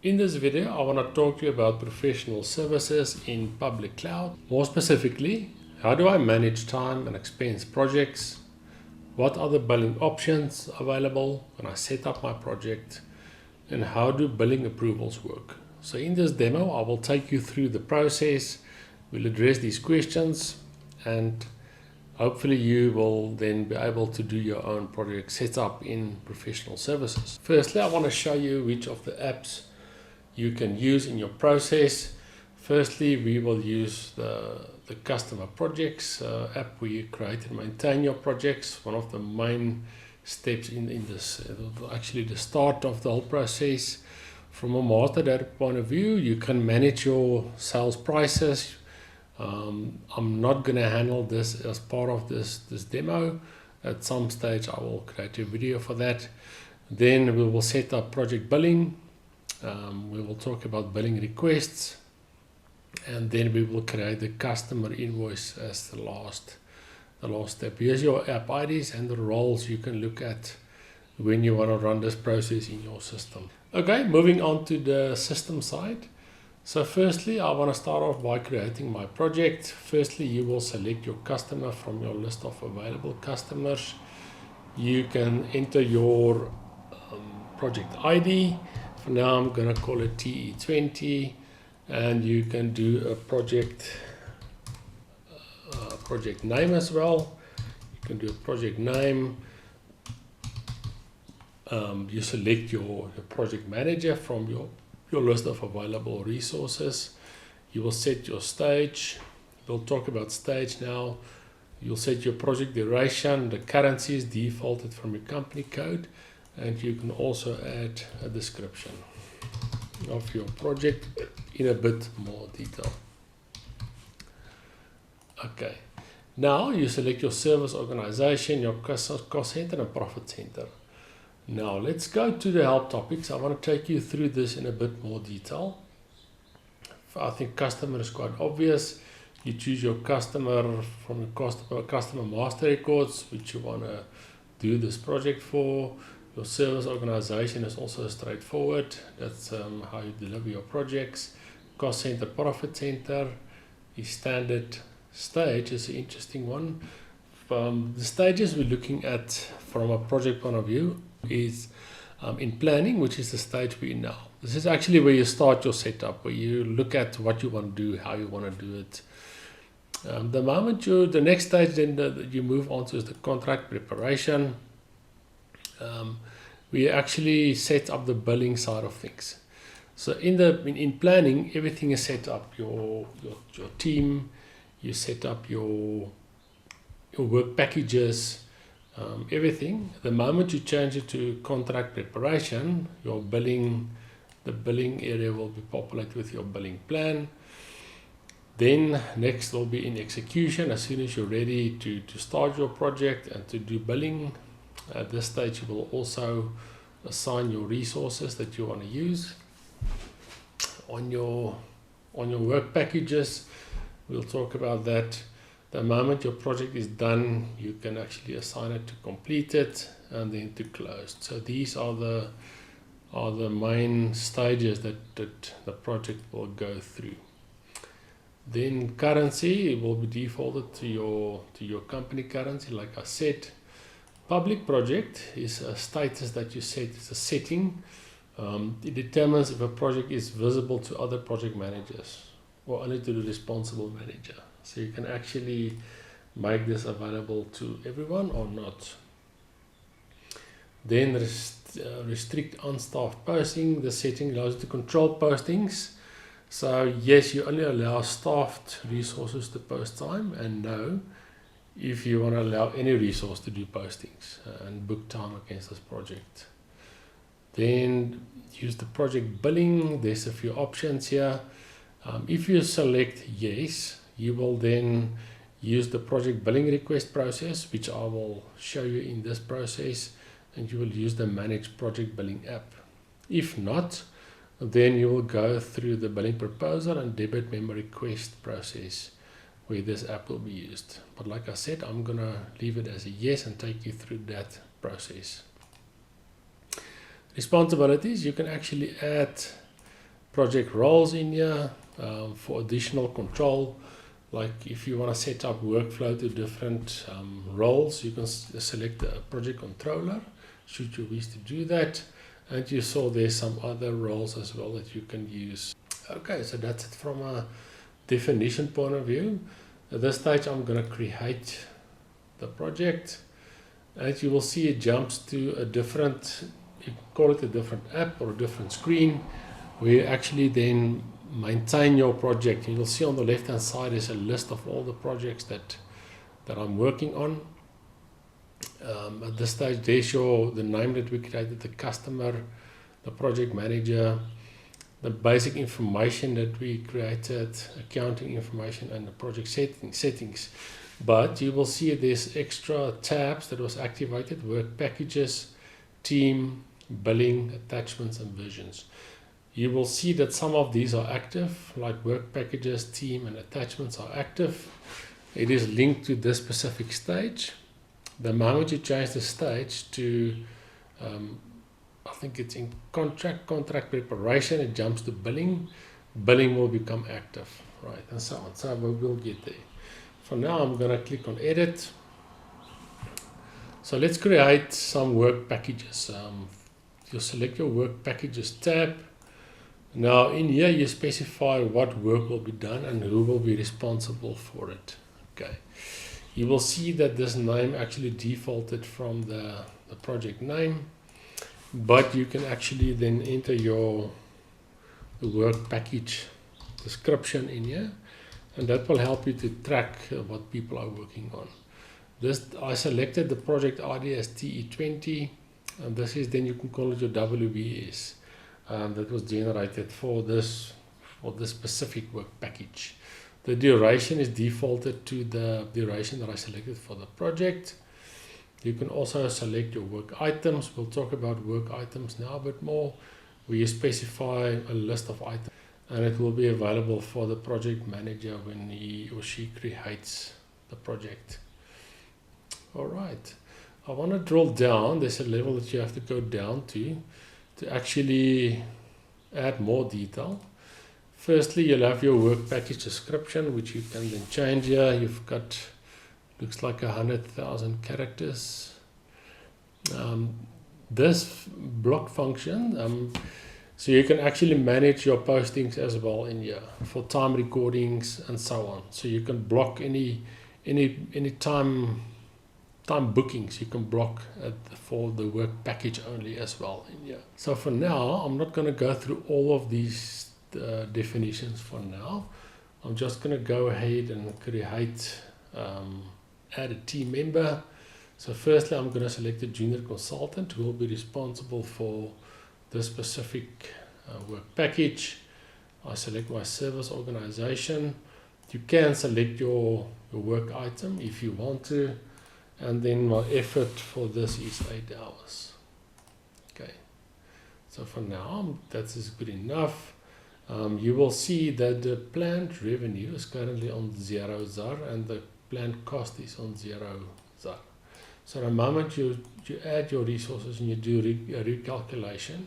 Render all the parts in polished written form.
In this video, I want to talk to you about professional services in public cloud. More specifically, how do I manage time and expense projects? What are the billing options available when I set up my project? And how do billing approvals work? So in this demo, I will take you through the process. We'll address these questions and hopefully you will then be able to do your own project setup in professional services. Firstly, I want to show you which of the apps you can use in your process. Firstly, we will use the customer projects app where you create and maintain your projects. One of the main steps in this, actually the start of the whole process. From a master data point of view, you can manage your sales prices. I'm not going to handle this as part of this demo. At some stage I will create a video for that. Then we will set up project billing. We will talk about billing requests, and then we will create the customer invoice as the last step. Here's your app IDs and the roles you can look at when you want to run this process in your system. Okay, moving on to the system side. So firstly, I want to start off by creating my project. Firstly, you will select your customer from your list of available customers. You can enter your project ID. For now, I'm going to call it TE20, and you can do a project name as well. You can do a project name. You select your project manager from your list of available resources. You will set your stage. We'll talk about stage now. You'll set your project duration. The currency is defaulted from your company code. And you can also add a description of your project in a bit more detail. Okay, now you select your service organization, your cost center and profit center. Now let's go to the help topics. I want to take you through this in a bit more detail. I think customer is quite obvious. You choose your customer from your customer master records, which you want to do this project for. Your service organization is also straightforward. That's how you deliver your projects. Cost center, profit center is standard. Stage is an interesting one. The stages we're looking at from a project point of view is in planning, which is the stage we're in now. This is actually where you start your setup, where you look at what you want to do, how you want to do it. The next stage then you move on to is the contract preparation. We actually set up the billing side of things. So in planning, everything is set up. Your team, you set up your work packages, everything. The moment you change it to contract preparation, the billing area will be populated with your billing plan. Then next will be in execution. As soon as you're ready to start your project and to do billing, at this stage you will also assign your resources that you want to use. On your work packages, we'll talk about that. The moment your project is done, you can actually assign it to completed and then to closed. So these are the main stages that the project will go through. Then currency will be defaulted to your company currency, like I said. Public project is a status that you set. It's a setting. It determines if a project is visible to other project managers or only to the responsible manager. So you can actually make this available to everyone or not. Then restrict unstaffed posting. The setting allows you to control postings. So yes, you only allow staffed resources to post time, and no, if you want to allow any resource to do postings and book time against this project. Then use the project billing. There's a few options here. If you select yes, you will then use the project billing request process, which I will show you in this process, and you will use the manage project billing app. If not, then you will go through the billing proposal and debit member request process, where this app will be used. But like I said, I'm going to leave it as a yes and take you through that process. Responsibilities, you can actually add project roles in here for additional control. Like if you want to set up workflow to different roles, you can select a project controller should you wish to do that. And you saw there's some other roles as well that you can use. Okay, so that's it from a definition point of view. At this stage I'm going to create the project, and you will see it jumps to a different, you can call it a different app or a different screen, where you actually then maintain your project. You will see on the left hand side is a list of all the projects that I'm working on. At this stage there's the name that we created, the customer, the project manager, the basic information that we created, accounting information, and the project settings. But you will see there's extra tabs that was activated: work packages, team, billing, attachments, and versions. You will see that some of these are active, like work packages, team, and attachments are active. It is linked to this specific stage. The moment you change the stage to, I think it's in contract preparation, it jumps to billing. Billing will become active, right, and so on. So we will get there. For now, I'm going to click on edit. So let's create some work packages. You select your work packages tab. Now in here you specify what work will be done and who will be responsible for it. Okay. You will see that this name actually defaulted from the project name, but you can actually then enter the work package description in here, and that will help you to track what people are working on. I selected the project ID as TE20, and this is, then you can call it your WBS. That was generated for this specific work package. The duration is defaulted to the duration that I selected for the project. You can also select your work items. We'll talk about work items now a bit more, where you specify a list of items, and it will be available for the project manager when he or she creates the project. All right, I want to drill down. There's a level that you have to go down to actually add more detail. Firstly, you'll have your work package description, which you can then change here. You've got, looks like 100,000 characters. This block function, so you can actually manage your postings as well in here for time recordings and so on. So you can block any time bookings. You can block for the work package only as well in here. So for now, I'm not going to go through all of these definitions for now. I'm just going to go ahead and create, add a team member. So firstly, I'm going to select a junior consultant who will be responsible for this specific work package. I select my service organization. You can select your work item if you want to, and then my effort for this is 8 hours. Okay, so for now that is good enough. You will see that the planned revenue is currently on 0 ZAR and the planned cost is on 0 ZAR. So the moment you add your resources and you do a recalculation,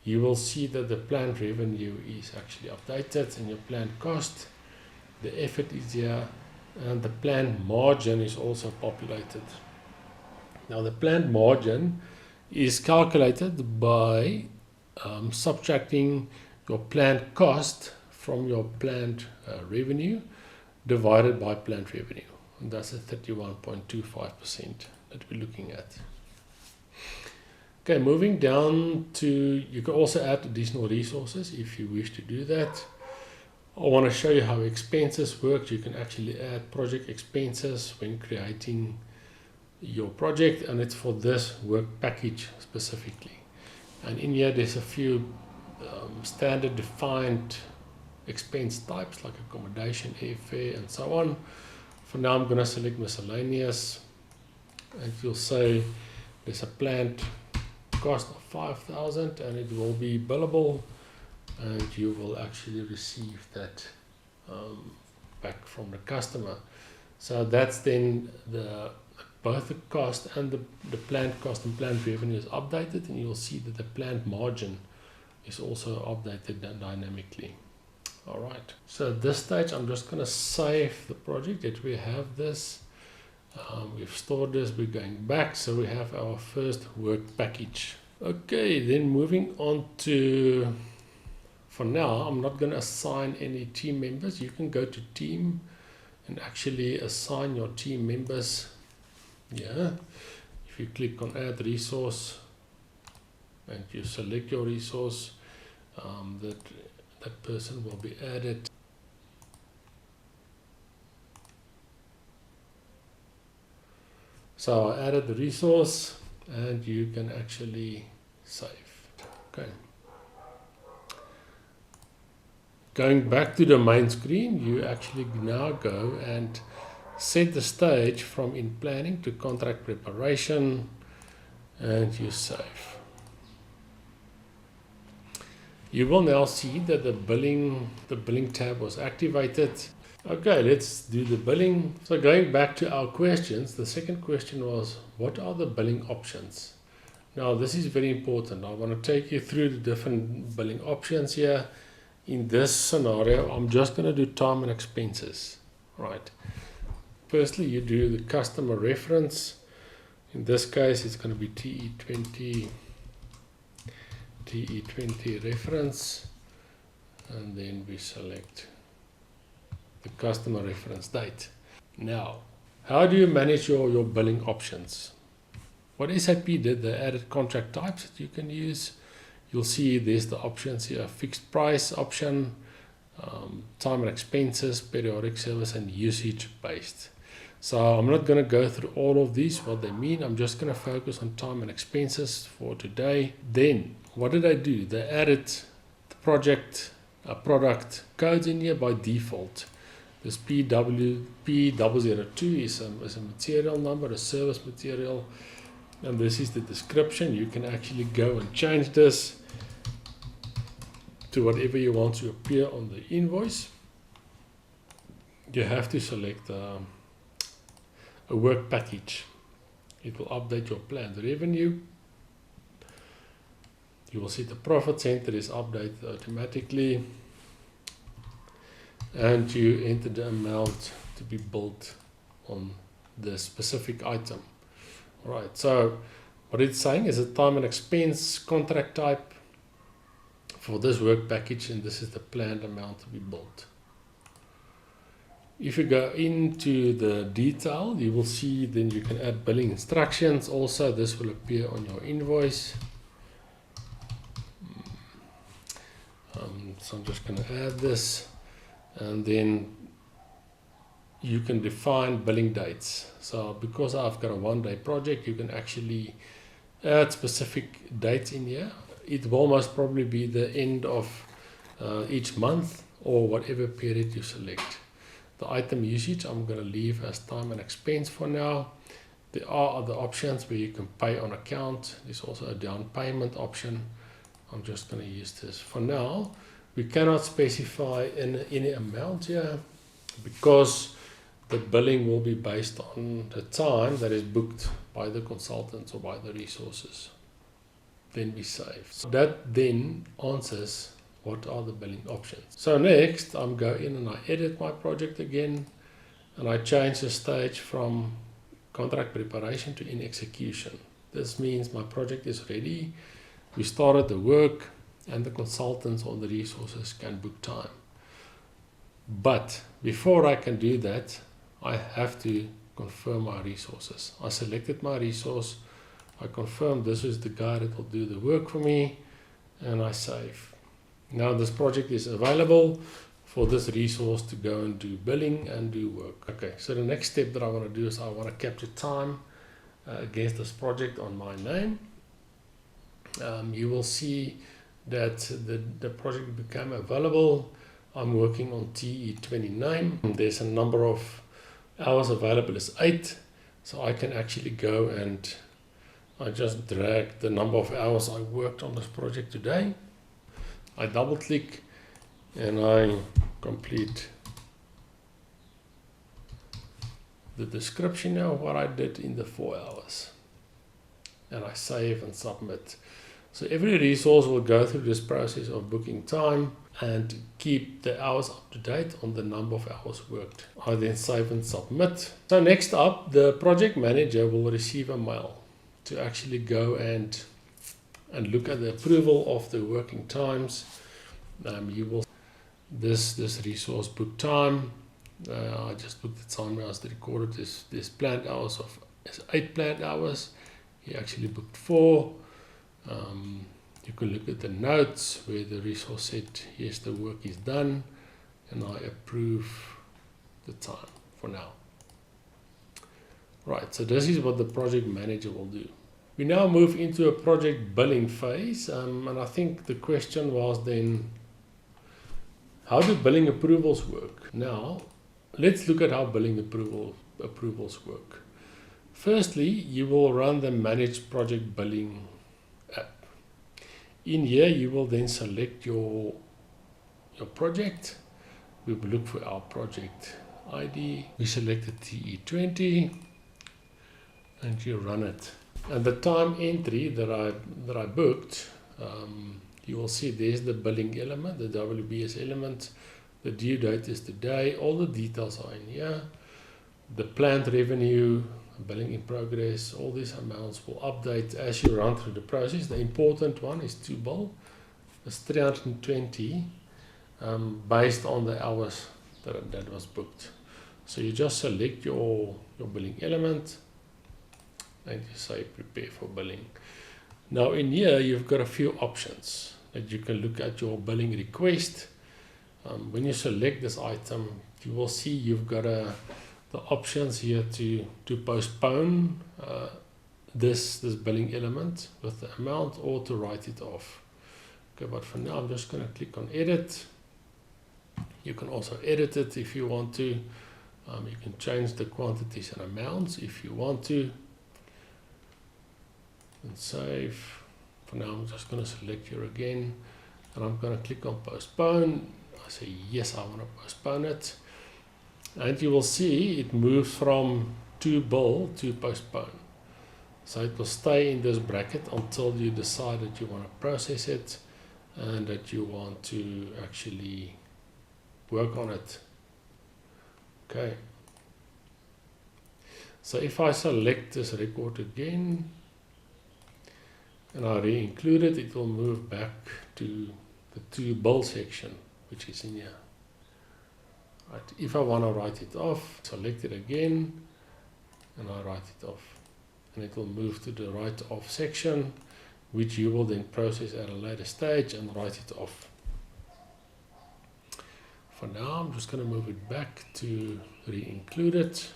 you will see that the planned revenue is actually updated, and your planned cost, the effort is here, and the planned margin is also populated. Now the planned margin is calculated by subtracting your planned cost from your planned revenue divided by planned revenue, and that's a 31.25% that we're looking at. Okay, moving down to, you can also add additional resources if you wish to do that. I want to show you how expenses work. You can actually add project expenses when creating your project, and it's for this work package specifically. And in here there's a few standard defined expense types like accommodation, airfare, and so on. For now I'm going to select miscellaneous, and you'll say there's a planned cost of 5,000 and it will be billable, and you will actually receive that back from the customer. So that's then both the cost and the planned cost and planned revenue is updated, and you'll see that the planned margin is also updated dynamically. Alright, so at this stage I'm just going to save the project that we have this. We've stored this, we're going back, so we have our first work package. Okay, then moving on to, for now, I'm not going to assign any team members. You can go to team and actually assign your team members. Yeah, if you click on add resource and you select your resource, that person will be added. So I added the resource and you can actually save. Okay. Going back to the main screen, you actually now go and set the stage from in planning to contract preparation and you save. You will now see that the billing tab was activated. Okay, let's do the billing. So going back to our questions, the second question was, what are the billing options? Now this is very important. I want to take you through the different billing options here. In this scenario, I'm just going to do time and expenses. Right. Firstly, you do the customer reference. In this case, it's going to be TE20 reference, and then we select the customer reference date. Now, how do you manage your billing options? What SAP did, they added contract types that you can use. You'll see there's the options here: fixed price option, time and expenses, periodic service, and usage based. So I'm not going to go through all of these, what they mean. I'm just going to focus on time and expenses for today. Then what did I do? They added the product codes in here by default. This P002 is a material number, a service material, and this is the description. You can actually go and change this to whatever you want to appear on the invoice. You have to select a work package. It will update your planned revenue. You will see the profit center is updated automatically, and you enter the amount to be billed on the specific item. Alright, so what it's saying is a time and expense contract type for this work package, and this is the planned amount to be billed. If you go into the detail, you will see then you can add billing instructions. Also, this will appear on your invoice. So I'm just going to add this, and then you can define billing dates. So because I've got a one-day project, you can actually add specific dates in here. It will most probably be the end of each month or whatever period you select. The item usage I'm going to leave as time and expense for now. There are other options where you can pay on account. There's also a down payment option. I'm just going to use this for now. We cannot specify any amount here because the billing will be based on the time that is booked by the consultants or by the resources. Then we save. So that then answers what are the billing options. So next I'm going in and I edit my project again, and I change the stage from contract preparation to in execution. This means my project is ready. We started the work, and the consultants or the resources can book time. But before I can do that, I have to confirm my resources. I selected my resource, I confirm this is the guy that will do the work for me, and I save. Now this project is available for this resource to go and do billing and do work. Okay, so the next step that I want to do is I want to capture time against this project on my name. You will see that the project became available. I'm working on TE29. There's a number of hours available is 8, so I can actually go and I just drag the number of hours I worked on this project today. I double click and I complete the description of what I did in the 4 hours, and I save and submit. So every resource will go through this process of booking time and keep the hours up to date on the number of hours worked. I then save and submit. So next up, the project manager will receive a mail to actually go and look at the approval of the working times. You will this resource book time. I just booked the time as recorded. This planned hours of 8 planned hours. He actually booked 4. You can look at the notes where the resource said yes, the work is done, and I approve the time for now. Right, so this is what the project manager will do. We now move into a project billing phase, and I think the question was then, how do billing approvals work? Now, let's look at how billing approvals work. Firstly, you will run the Manage Project Billing app. In here, you will then select your project. We will look for our project ID. We select the TE20 and you run it. And the time entry that I booked, you will see there's the billing element, the WBS element. The due date is today. All the details are in here. The planned revenue, billing in progress, all these amounts will update as you run through the process. The important one is to bill. It's 320 based on the hours that was booked. So you just select your billing element and you say prepare for billing. Now in here you've got a few options that you can look at your billing request. When you select this item, you will see you've got the options here to postpone this billing element with the amount or to write it off. Okay, but for now I'm just going to click on edit. You can also edit it if you want to. You can change the quantities and amounts if you want to. And save. For now I'm just going to select here again and I'm going to click on postpone. I say yes, I want to postpone it. And you will see it moves from to bill to postpone. So it will stay in this bracket until you decide that you want to process it and that you want to actually work on it. Okay. So if I select this record again and I re-include it, it will move back to the to bill section, which is in here. Right. If I want to write it off, select it again and I write it off. And it will move to the write off section, which you will then process at a later stage and write it off. For now, I'm just going to move it back to re-include it.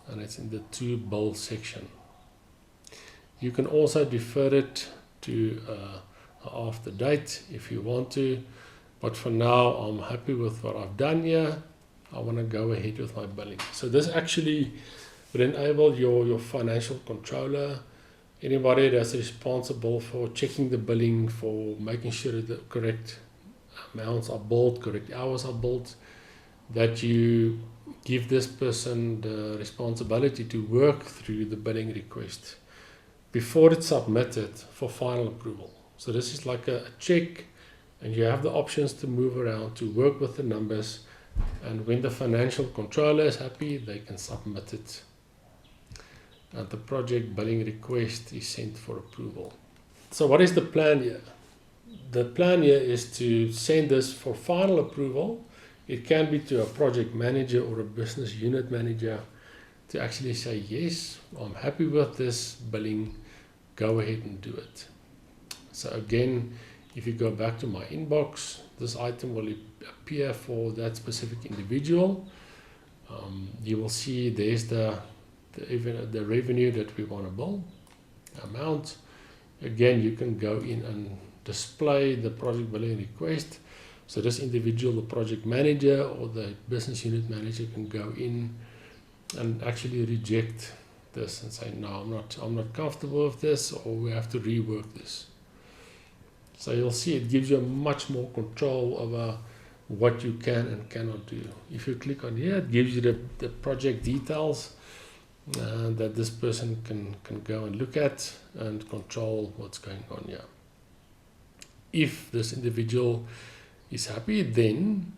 And it's in the to bill section. You can also defer it to after date if you want to. But for now, I'm happy with what I've done here. I want to go ahead with my billing. So this actually would enable your financial controller, anybody that's responsible for checking the billing, for making sure that the correct amounts are billed, correct hours are billed, that you give this person the responsibility to work through the billing request before it's submitted for final approval. So this is like a check, and you have the options to move around, to work with the numbers, and when the financial controller is happy, they can submit it. And the project billing request is sent for approval. So what is the plan here? The plan here is to send this for final approval. It can be to a project manager or a business unit manager to actually say, yes, I'm happy with this billing, go ahead and do it. So again, if you go back to my inbox, this item will appear for that specific individual. You will see there's the revenue that we want to bill, amount. Again, you can go in and display the project billing request. So this individual, the project manager or the business unit manager, can go in and actually reject this and say, no, I'm not comfortable with this, or we have to rework this. So you'll see it gives you much more control over what you can and cannot do. If you click on here, it gives you the project details. that this person can go and look at and control what's going on here. If this individual is happy, then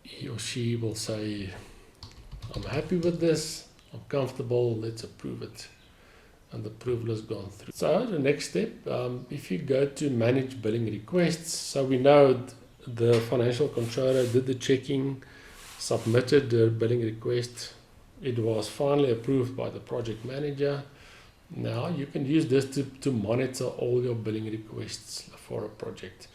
he or she will say, I'm happy with this, I'm comfortable, let's approve it. And the approval has gone through. So the next step, if you go to manage billing requests, so we know the financial controller did the checking, submitted the billing request, it was finally approved by the project manager. Now you can use this to monitor all your billing requests for a project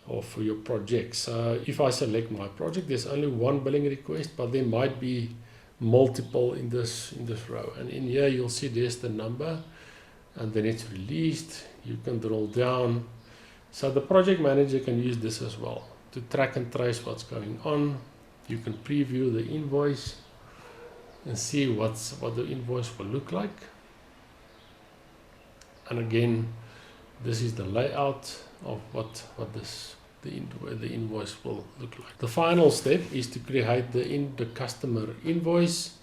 or for your project. So if I select my project, there's only one billing request, but there might be multiple in this row, and in here you'll see there's the number, and then it's released. You can draw down, so the project manager can use this as well to track and trace what's going on. You can preview the invoice and see what the invoice will look like, and again this is the layout of what the invoice will look like. The final step is to create the customer invoice.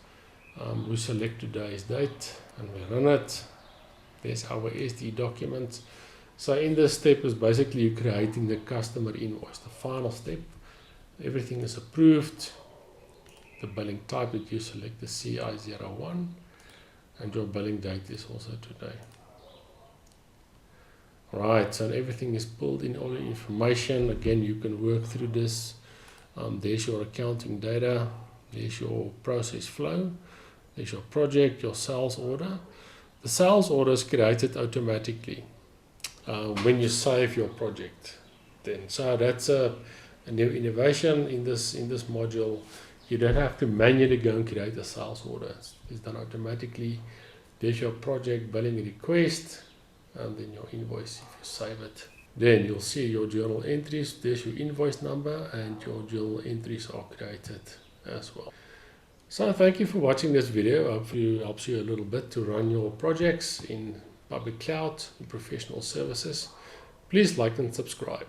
We select today's date and we run it. There's our SD document. So in this step is basically you creating the customer invoice. The final step, everything is approved. The billing type that you select the CI01, and your billing date is also today. Right, so everything is pulled in, all the information. Again, you can work through this. There's your accounting data, there's your process flow, there's your project, your sales order. The sales order is created automatically when you save your project. Then, so that's a new innovation in this module. You don't have to manually go and create a sales order. It's done automatically. There's your project billing request, and then your invoice. If you save it, then you'll see your journal entries. There's your invoice number, and your journal entries are created as well. So thank you for watching this video. Hopefully it helps you a little bit to run your projects in public cloud and professional services. Please like and subscribe.